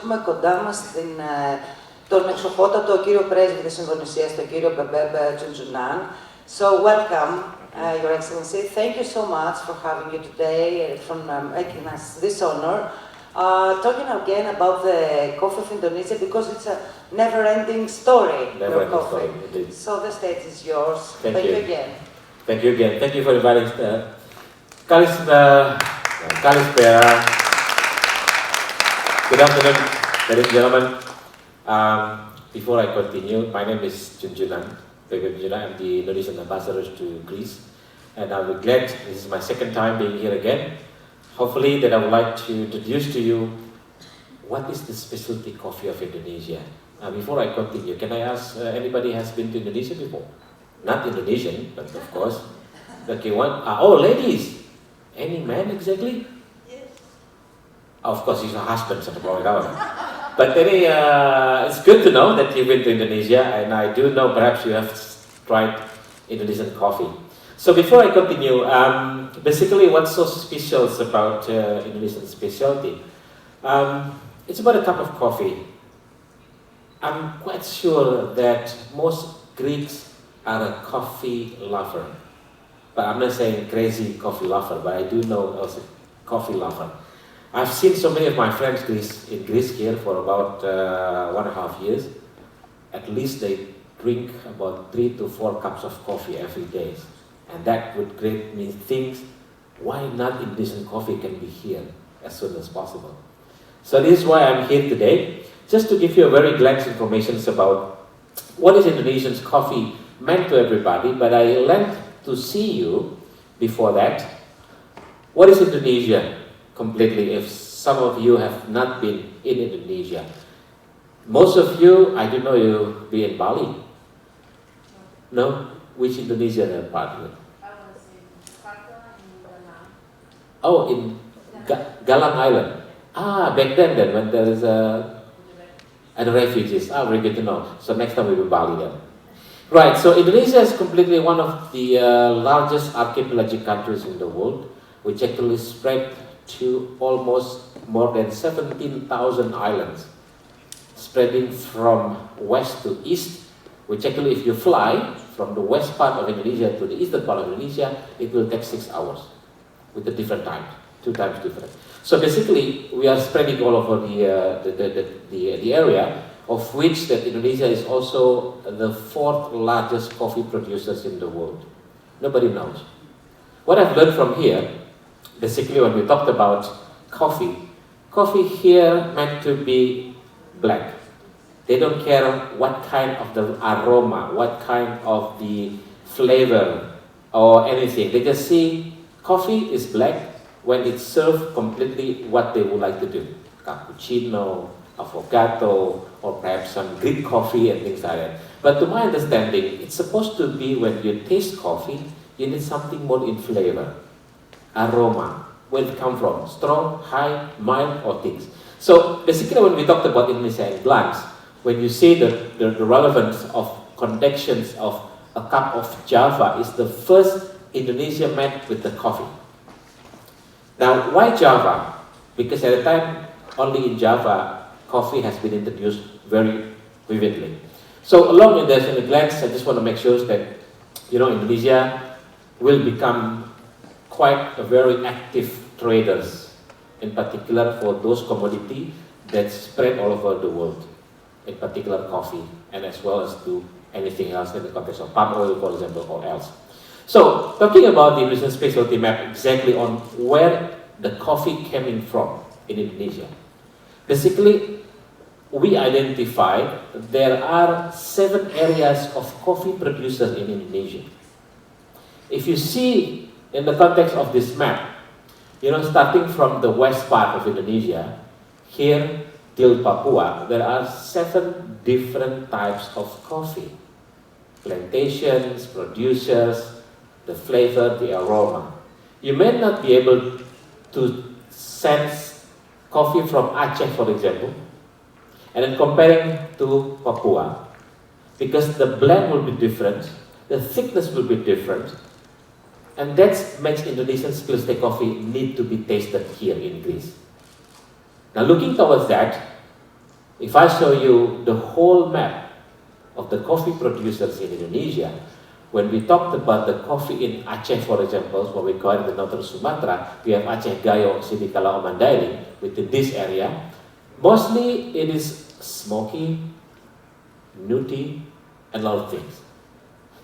Έχουμε κοντά μας τον εξοχότατο κύριο Πρέσβη της Ινδονησίας, τον κύριο Bebeb Djundjunan. So welcome, Your Excellency. Thank you so much for having you today, for making us this honor. Talking again about the coffee of Indonesia, because it's a never-ending story, your coffee. So the stage is yours. Thank you again. Thank you again. Thank you for inviting Kalispera. Good afternoon, ladies and gentlemen. Before I continue, my name is Djundjunan. I'm the Indonesian ambassador to Greece, and I'm glad this is my second time being here again. Hopefully, that I would like to introduce to you what is the specialty coffee of Indonesia. Before I continue, can I ask anybody has been to Indonesia before? Not Indonesian, but of course. Okay, one. Oh, ladies. Any man exactly? Yes. Of course, he's a husband, so point out. But it's good to know that you've been to Indonesia, and I do know perhaps you have tried Indonesian coffee. So before I continue, basically what's so special about Indonesian specialty? It's about a cup of coffee. I'm quite sure that most Greeks are a coffee lover. But I'm not saying crazy coffee lover, but I do know also coffee lover. I've seen so many of my friends in Greece here for about 1.5 years. At least they drink about 3 to 4 cups of coffee every day. And that would create me think, why not Indonesian coffee can be here as soon as possible? So this is why I'm here today, just to give you a very glance information about what is Indonesian coffee meant to everybody, but I learned to see you before that. What is Indonesia completely, if some of you have not been in Indonesia? Most of you, I don't know, you be in Bali? No? Which Indonesia part of it? I was in Jakarta and Galang. Oh, in Galang Island. Back then when there is and refugees. Very good to know. So next time we will Bali then. Right, so Indonesia is completely one of the largest archipelagic countries in the world, which actually spread to almost more than 17,000 islands, spreading from west to east, which actually if you fly from the west part of Indonesia to the eastern part of Indonesia, it will take 6 hours with the different times, 2 times different. So basically, we are spreading all over the area, of which that Indonesia is also the 4th largest coffee producers in the world. Nobody knows. What I've learned from here, basically when we talked about coffee here meant to be black. They don't care what kind of the aroma, what kind of the flavor or anything. They just see coffee is black when it's served completely what they would like to do. Cappuccino, affogato, or perhaps some Greek coffee and things like that. But to my understanding, it's supposed to be when you taste coffee, you need something more in flavor, aroma. Where it come from? Strong, high, mild, or things. So basically when we talked about Indonesia at glance, when you see the relevance of connections of a cup of Java is the first Indonesia met with the coffee. Now why Java? Because at the time only in Java coffee has been introduced very vividly. So along in this, in a glance, I just want to make sure that Indonesia will become quite a very active traders, in particular for those commodities that spread all over the world, in particular coffee, and as well as do anything else in the context of palm oil, for example, or else. So, talking about the Indonesian specialty map exactly on where the coffee came in from in Indonesia. Basically, we identified there are 7 areas of coffee producers in Indonesia. If you see in the context of this map, starting from the west part of Indonesia, here till Papua, there are 7 different types of coffee. Plantations, producers, the flavor, the aroma. You may not be able to sense coffee from Aceh, for example, and then comparing to Papua, because the blend will be different, the thickness will be different, and that makes Indonesian specialty coffee need to be tasted here in Greece. Now looking towards that, If I show you the whole map of the coffee producers in Indonesia, when we talked about the coffee in Aceh, for example, what we call it the northern Sumatra, we have Aceh, Gayo, Sidikala, Mandailing, within this area. Mostly it is smoky, nutty, and a lot of things.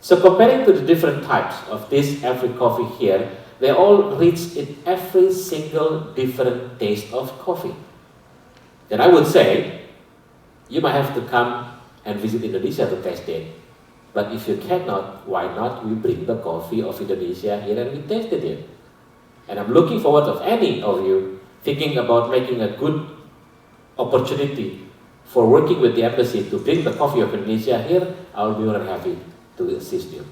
So comparing to the different types of this every coffee here, they all reach in every single different taste of coffee. Then I would say, you might have to come and visit Indonesia to taste it. But if you cannot, why not we bring the coffee of Indonesia here and we tasted it? And I'm looking forward of any of you thinking about making a good opportunity for working with the embassy to bring the coffee of Indonesia here. I'll be more than happy to assist you.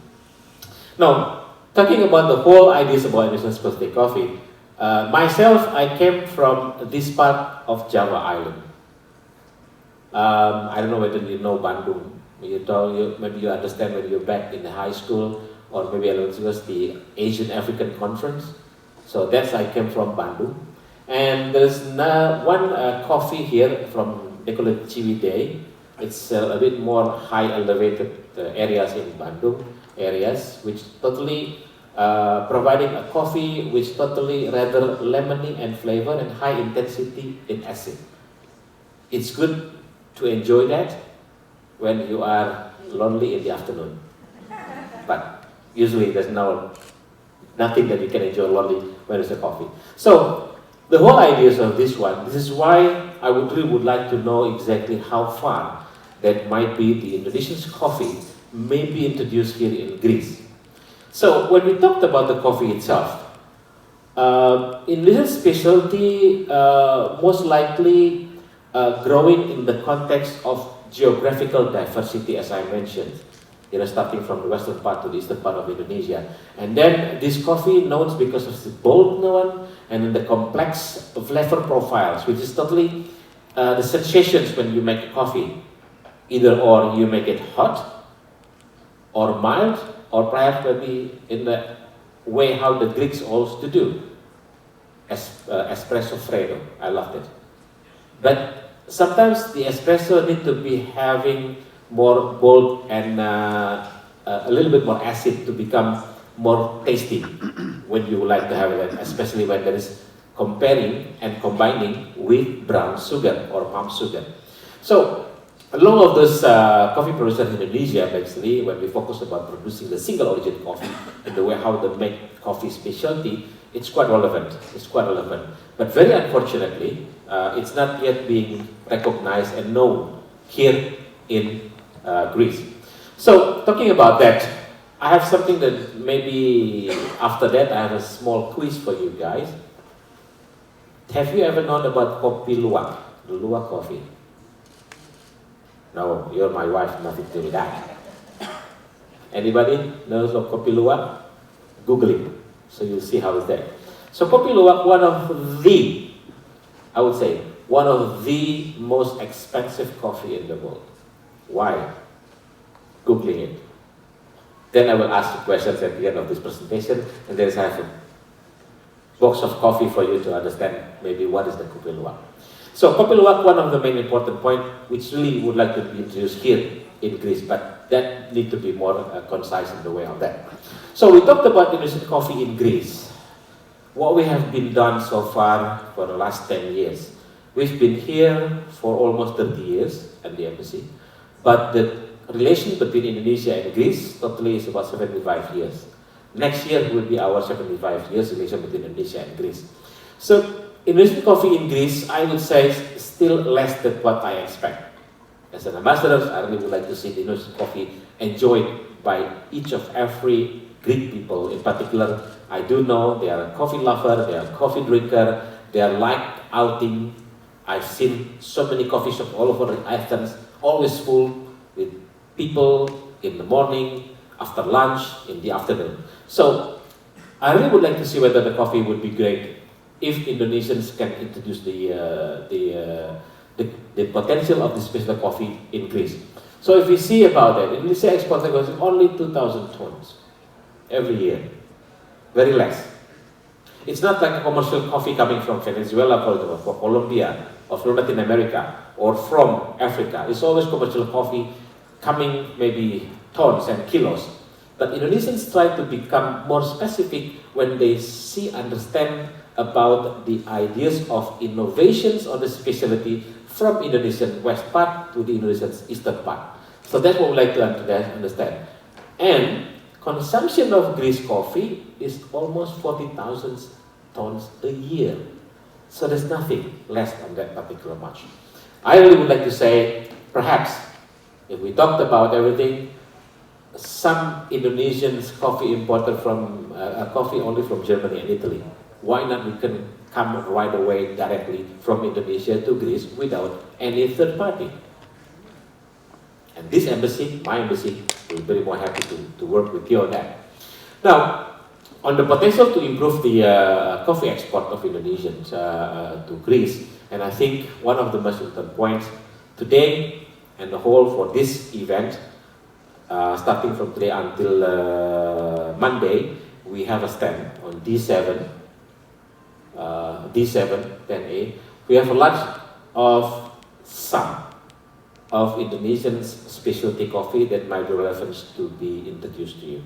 Now, talking about the whole ideas about Indonesian specialty coffee, myself, I came from this part of Java Island. I don't know whether you know Bandung. Maybe you understand when you're back in the high school, or maybe it was the Asian African Conference. So that's I came from Bandung. And there's one coffee here from, they call it Ciwidey. It's a bit more high elevated areas in Bandung areas, which totally providing a coffee which totally rather lemony and flavor and high intensity in acid. It's good to enjoy that when you are lonely in the afternoon. But usually there's nothing that you can enjoy lonely when there's a coffee. So the whole idea of this one, this is why I really would like to know exactly how far that might be the Indonesian coffee may be introduced here in Greece. So when we talked about the coffee itself, Indonesian specialty most likely growing in the context of geographical diversity, as I mentioned, starting from the western part to the eastern part of Indonesia. And then this coffee known because of the bold one and then the complex flavor profiles, which is totally the sensations when you make coffee. Either or you make it hot or mild, or perhaps maybe in the way how the Greeks also do. Espresso freddo, I loved it. But sometimes the espresso need to be having more bold and a little bit more acid to become more tasty when you like to have it, especially when there is comparing and combining with brown sugar or palm sugar. So along of those coffee producers in Indonesia, basically, when we focus about producing the single origin coffee and the way how they make coffee specialty, it's quite relevant. It's quite relevant. But very unfortunately, it's not yet being recognized and known here in Greece. So talking about that, I have something that maybe after that I have a small quiz for you guys. Have you ever known about kopi luwak, the luwak coffee? No, you're my wife, nothing to do with that. Anybody knows of kopi luwak? Google it, so you'll see how it's there. So kopi luwak, one of the, I would say, one of the most expensive coffee in the world. Why? Googling it. Then I will ask you questions at the end of this presentation, and then I have a box of coffee for you to understand maybe what is the kopi luwak. So kopi luwak, one of the main important points, which really would like to be introduced here in Greece, but that need to be more concise in the way of that. So we talked about Indonesian coffee in Greece. What we have been done so far for the last 10 years. We've been here for almost 30 years at the embassy, but the relation between Indonesia and Greece totally is about 75 years. Next year will be our 75 years relation between Indonesia and Greece. So Indonesian coffee in Greece, I would say, is still less than what I expect. As an ambassador, I really would like to see the Indonesian coffee enjoyed by each of every Greek people. In particular, I do know they are a coffee lover, they are a coffee drinker, they are like outing. I've seen so many coffee shops all over Athens, always full with people in the morning, after lunch, in the afternoon. So I really would like to see whether the coffee would be great if Indonesians can introduce the potential of this special coffee in Greece. So if we see about that, Indonesia exports only 2,000 tons every year, very less. It's not like a commercial coffee coming from Venezuela, for example, for Colombia, or from Latin America, or from Africa. It's always commercial coffee coming maybe tons and kilos. But Indonesians try to become more specific when they understand about the ideas of innovations or the specialty from Indonesian west part to the Indonesian eastern part. So that's what we like to understand. And consumption of grease coffee is almost 40,000 tons a year. So there's nothing less than that particular much. I really would like to say, perhaps, if we talked about everything, some Indonesians coffee imported from coffee only from Germany and Italy. Why not we can come right away directly from Indonesia to Greece without any third party? And this embassy, my embassy, will be very more happy to work with you on that. Now, on the potential to improve the coffee export of Indonesians to Greece, and I think one of the most important points today and the whole for this event, starting from today until Monday, we have a stand on D7, 10A. We have a lot of some of Indonesians specialty coffee that might be relevant to be introduced to you.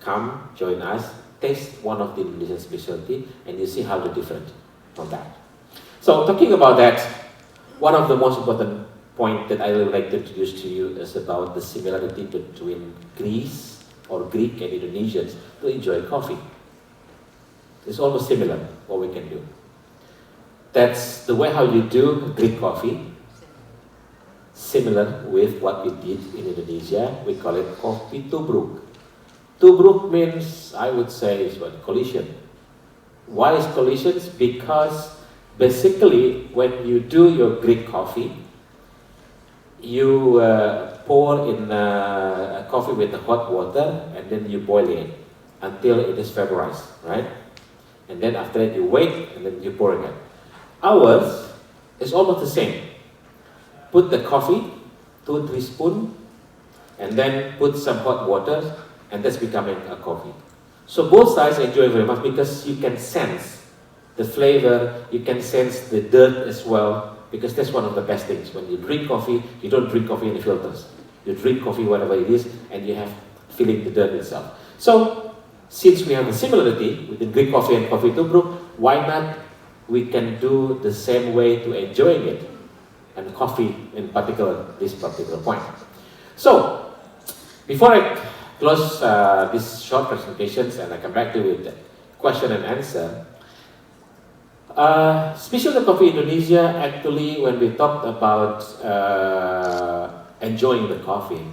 Come, join us, taste one of the Indonesian specialty, and you see how they're different from that. So talking about that, one of the most important point that I would like to introduce to you is about the similarity between Greece or Greek and Indonesians to enjoy coffee. It's almost similar what we can do. That's the way how you do Greek coffee, similar with what we did in Indonesia. We call it kopi tubruk. Tubruk means, I would say, is what? Collision. Why is collision? Because basically when you do your Greek coffee, you pour in coffee with the hot water and then you boil it until it is vaporized, right? And then after that you wait and then you pour it in. Ours is almost the same. Put the coffee, 2-3 spoons, and then put some hot water, and that's becoming a coffee. So both sides enjoy very much because you can sense the flavor, you can sense the dirt as well, because that's one of the best things. When you drink coffee, you don't drink coffee in the filters. You drink coffee whatever it is, and you have feeling the dirt itself. So, since we have a similarity within Greek coffee and coffee tubruk, why not we can do the same way to enjoying it, and coffee in particular, this particular point. So, before I close this short presentations and I come back to you with the question and answer, specialty coffee Indonesia, actually, when we talked about enjoying the coffee,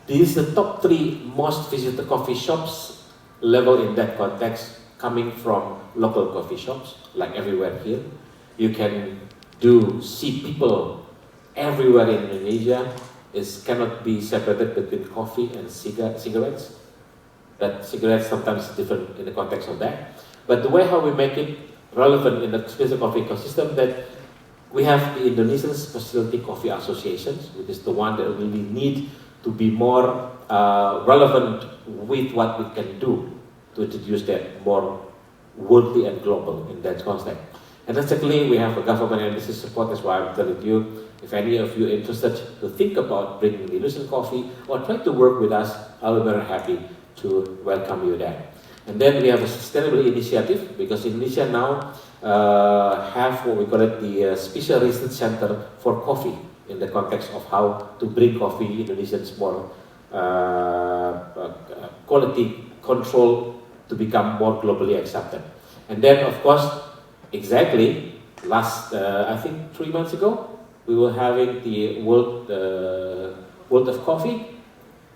these are the top 3 most visited coffee shops level in that context, coming from local coffee shops, like everywhere here. You can see people everywhere in Indonesia. It cannot be separated between coffee and cigarettes. That cigarettes sometimes is different in the context of that. But the way how we make it relevant in the specialty coffee ecosystem, that we have the Indonesian Specialty Coffee Associations, which is the one that really need to be more relevant with what we can do to introduce that more worldly and global in that context. And secondly, we have a government embassy support. That's why I'm telling you, if any of you are interested to think about bringing the Indonesian coffee or try to work with us, I'll be very happy to welcome you there. And then we have a sustainable initiative, because Indonesia now have what we call it the Special Research Center for Coffee, in the context of how to bring coffee Indonesians more quality control to become more globally accepted. And then, of course, exactly last, I think 3 months ago, we were having the World of Coffee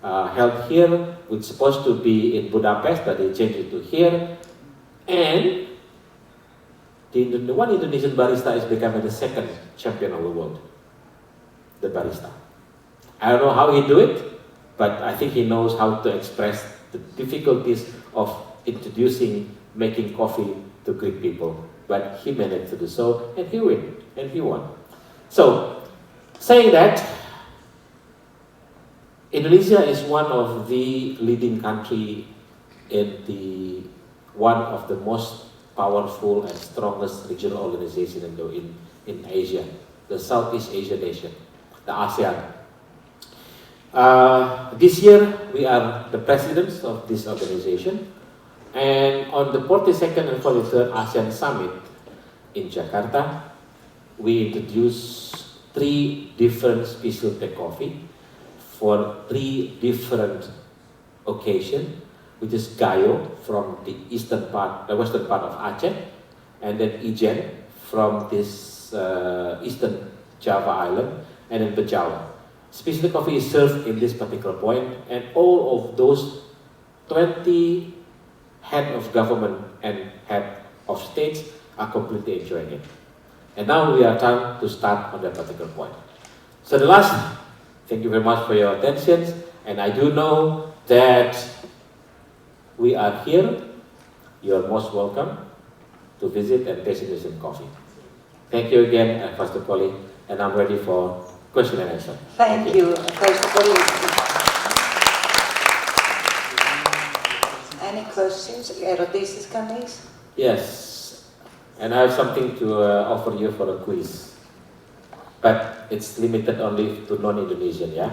held here, which was supposed to be in Budapest, but they changed it to here. And the one Indonesian barista is becoming the 2nd champion of the world, the barista. I don't know how he do it, but I think he knows how to express the difficulties of making coffee to Greek people. But he managed to do so, and he won. So, saying that, Indonesia is one of the leading country in one of the most powerful and strongest regional organization in Asia, the Southeast Asian nation, the ASEAN. This year, we are the presidents of this organization, and on the 42nd and 43rd ASEAN Summit in Jakarta, we introduced 3 different specialty coffee for 3 different occasions, which is Gayo from the western part of Aceh, and then Ijen from this eastern Java island, and then Bejau. Specialty coffee is served in this particular point, and all of those 20 head of government and head of states are completely enjoying it. And now we are time to start on that particular point. So the last, thank you very much for your attention, and I do know that we are here. You are most welcome to visit and taste some coffee. Thank you again, Pastor Polly, and I'm ready for question and answer. Thank you, Pastor Polly. Any questions? Ερωτήσεις κανείς? Yes. And I have something to offer you for a quiz. But it's limited only to non-Indonesian, yeah?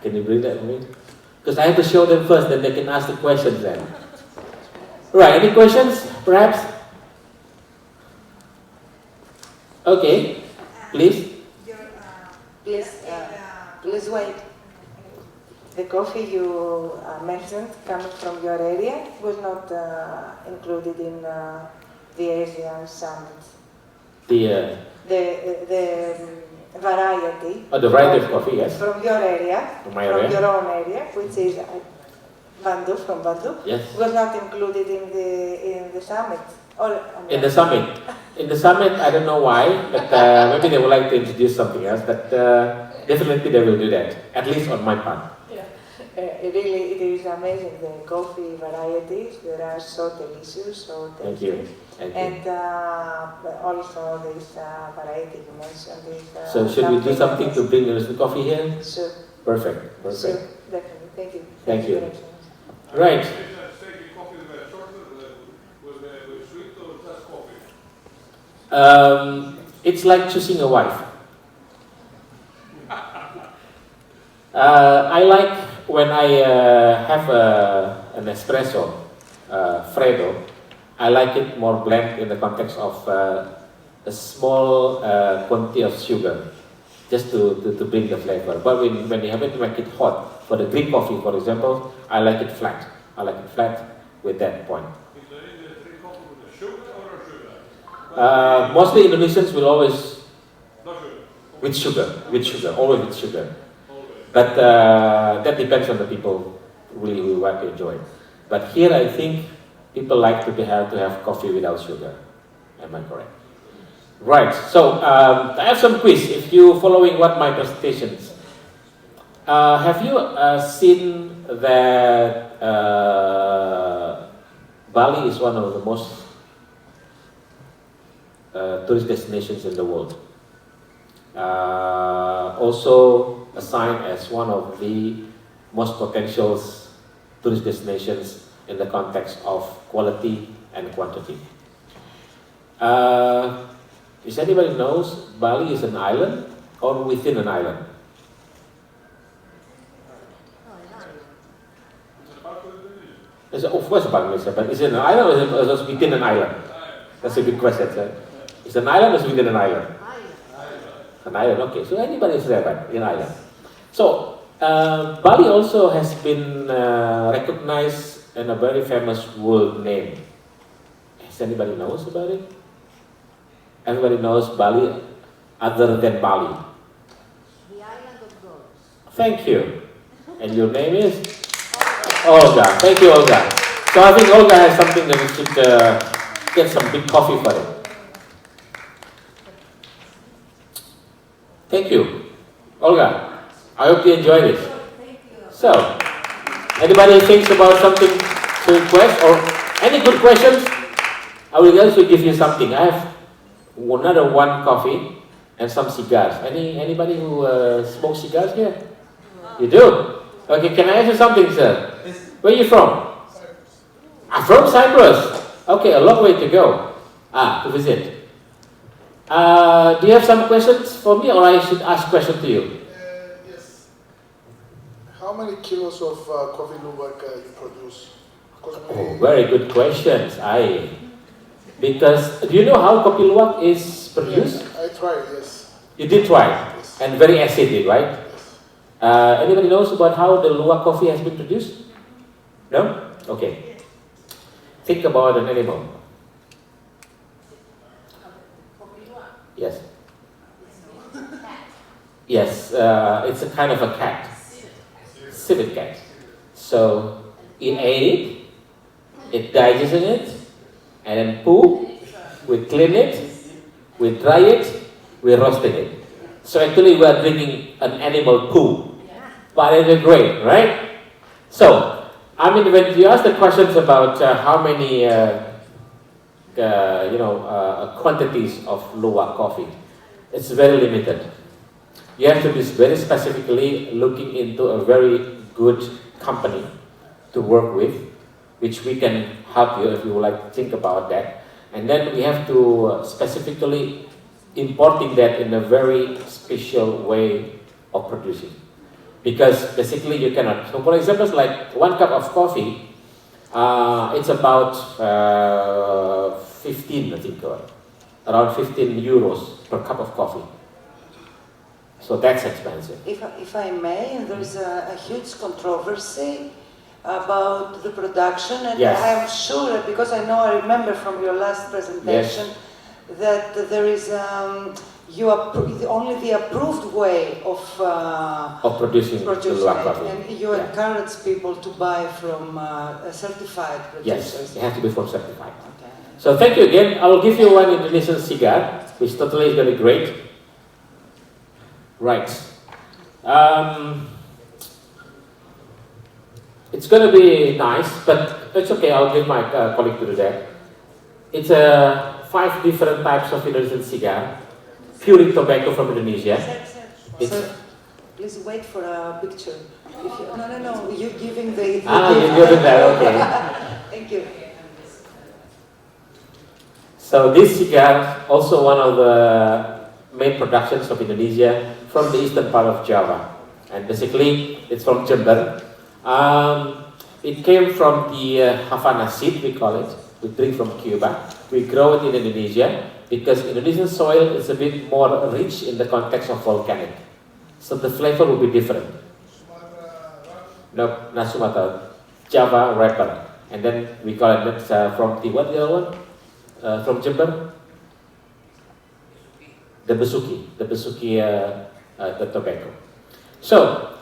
Can you bring that with me? Because I have to show them first, then they can ask the questions then. Right, any questions, perhaps? Okay, please. Please wait. The coffee you mentioned coming from your area was not included in the Asian Summit. The variety. Oh, the variety of coffee, yes. From your area, From my area. from your own area, which is Bandung, from Bandung, Yes. was not included in the summit. Or, In the summit. In the summit, I don't know why, but maybe they would like to introduce something else, but definitely they will do that, at least on my part. Really, it is amazing, the coffee varieties. They are so delicious, so Thank tasty. you. Thank you. And also this variety you mentioned. Is, So should we do something to bring the coffee here? Sure. Perfect. Sure, Perfect. definitely. Thank you. Thank you. Your Excellency. Right. Taking coffee with chocolate, with sweet or just coffee? It's like choosing a wife. I like when I have an espresso, Freddo, I like it more blend in the context of a small quantity of sugar, just to bring the flavor. But when you have it to make it hot, for the Greek coffee, for example, I like it flat. I like it flat with that point. Is there any drink coffee with a sugar or no sugar? Mostly Indonesians will always No sugar. with sugar, always with sugar. Always. But that depends on the people really who want to enjoy it. But here I think people like to have coffee without sugar. Am I correct? Right. So I have some quiz. If you following what my presentations, have you seen that Bali is one of the most tourist destinations in the world? Also assigned as one of the most potential tourist destinations in the context of quality and quantity. Is anybody knows Bali is an island or within an island? Of course, Bangladesh, but is it an island or is it within an island? That's a good question, sir. Is it an island or is it within an island? An island, okay. So anybody is there, right? In island. So Bali also has been recognized in a very famous world name. Does anybody knows about it? Everybody knows Bali other than Bali. The island of gods. Thank you. And your name is? Olga. Thank you, Olga. So I think Olga has something that we should get some big coffee for it. Thank you. Olga, I hope you enjoy this. Thank you. So, anybody thinks about something to request or any good questions? I will also give you something. I have another one coffee and some cigars. Anybody who smokes cigars here? You do? Okay, can I ask you something, sir? Where are you from? I'm from Cyprus. Okay, a long way to go. To visit. Do you have some questions for me, or I should ask question to you? Yes. How many kilos of coffee luwak you produce? Oh, very good questions. Because do you know how kopi luwak is produced? Yes, I tried. Yes. You did try, Yes. and very acidic, right? Yes. Anybody knows about how the luwak coffee has been produced? No? Okay. Think about an animal. Yes. Yes, it's a kind of a cat. Civet cat. So it ate it digested it, and then poo, we clean it, we dry it, we roasted it. So actually we are drinking an animal poo. But it's great, right? So, I mean, when you ask the questions about how many quantities of luwak coffee, it's very limited. You have to be very specifically looking into a very good company to work with, which we can help you if you would like to think about that. And then we have to specifically importing that in a very special way of producing. Because basically you cannot. So for example, like 1 cup of coffee, it's about 15, I think, around 15 euros per cup of coffee. So that's expensive. If I may, there's a huge controversy about the production, and Yes. I am sure, because I remember from your last presentation, that there is only the approved way of Producing the luwak it, coffee. and you encourage people to buy from certified Yes, producers. it has to be from certified. Okay. So thank you again. I will give you one Indonesian cigar, which totally is going to be great. Right. It's going to be nice, but it's okay. I'll give my colleague to do that. It's 5 different types of Indonesian cigar, pure tobacco from Indonesia. It's, Sir, please wait for a picture. No, you're giving the... you're doing that, okay. Thank you. So this cigar, also one of the main productions of Indonesia from the eastern part of Java. And basically, it's from Jember. It came from the Havana seed, we call it. We bring from Cuba. We grow it in Indonesia because Indonesian soil is a bit more rich in the context of volcanic. So the flavor will be different. No, not Sumatra, Java wrapper. And then we call it from the, what the other one? From Jember? The Besuki, the tobacco. So,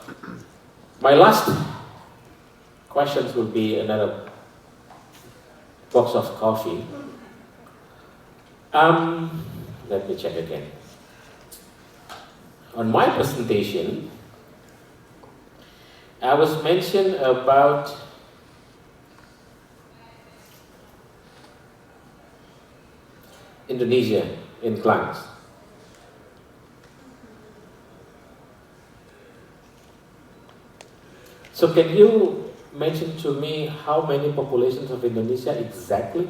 my last questions will be another box of coffee. Let me check again. On my presentation, I was mentioned about Indonesia in glance. So can you mention to me how many populations of Indonesia exactly?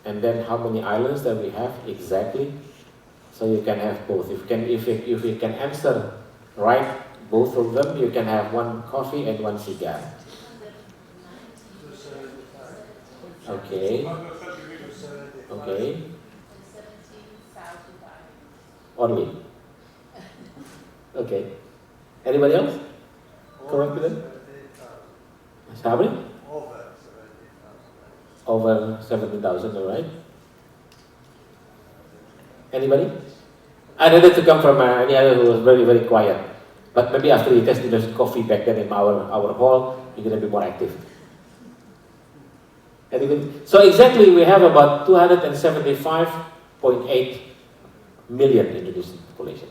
And then how many islands that we have exactly? So you can have both. If you can answer right both of them, you can have 1 coffee and 1 cigar. Okay. Okay. Only. Okay. Anybody else? Correct then? How many? Over 70,000, all right. Anybody? I needed to come from any other who was very, very quiet. But maybe after you test the coffee back then in our hall, you're going to be more active. Anybody? So exactly, we have about 275.8 million Indonesian population.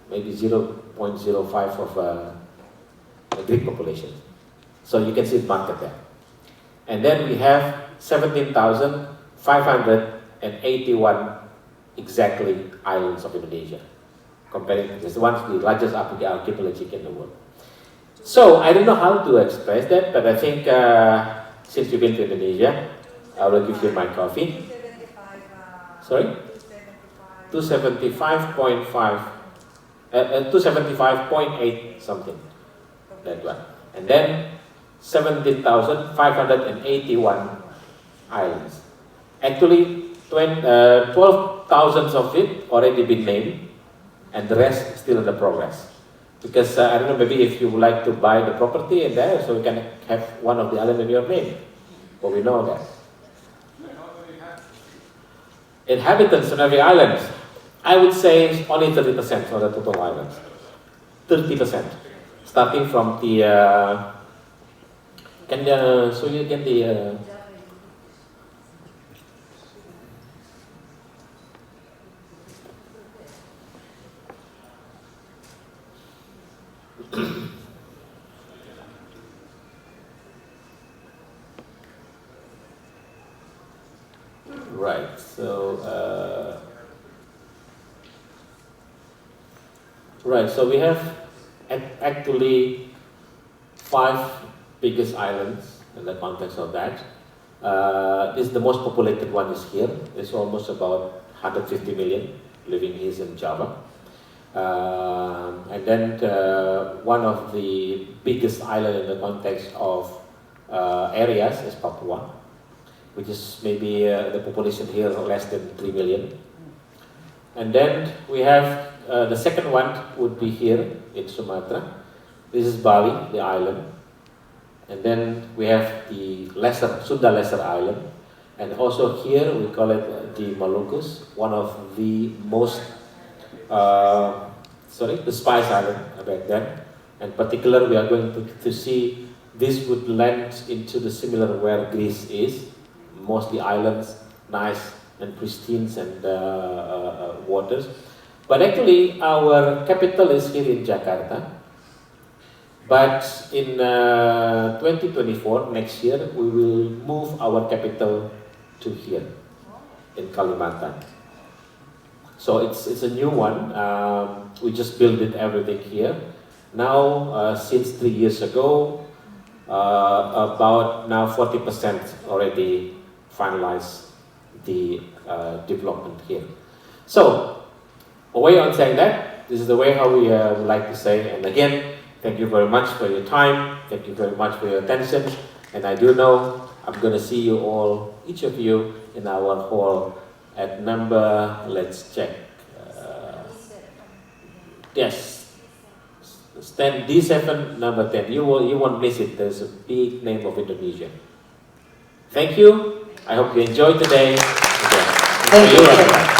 Maybe 0.05 of a Greek population. So you can see the market there. And then we have 17,581 exactly islands of Indonesia, comparing this one's the largest archipelagic in the world. So I don't know how to express that, but I think since you've been to Indonesia, I will give you my coffee. Sorry? 275.5, 275.8 something, that one. And then 17,581 islands. Actually, 12,000 of it already been named, and the rest still in the progress. Because I don't know, maybe if you would like to buy the property in there, so we can have one of the islands in your name. But we know that. Inhabitants on every island, I would say only 30% of the total islands. 30%. Starting from the, can show you again the, right, so we have actually 5 biggest islands in the context of that. This is the most populated one is here. It's almost about 150 million living here in Java. And then one of the biggest islands in the context of areas is Papua, which is maybe the population here less than 3 million. And then we have the second one would be here in Sumatra. This is Bali, the island. And then we have the Sunda Lesser Island. And also here we call it the Malukus, one of the most, the Spice Island back then. And particular we are going to see this would land into the similar where Greece is. Mostly islands, nice and pristine and waters. But actually our capital is here in Jakarta. But in 2024, next year, we will move our capital to here in Kalimantan. So it's a new one. We just built it everything here. Now, since 3 years ago, about now 40% already finalized the development here. So, a way on saying that, this is the way how we would like to say, and again, thank you very much for your time, thank you very much for your attention, and I do know I'm going to see you all, each of you, in our hall at number, let's check, yes, stand D7, number 10, you won't miss it, there's a big name of Indonesia. Thank you, I hope you enjoyed today. Thank you.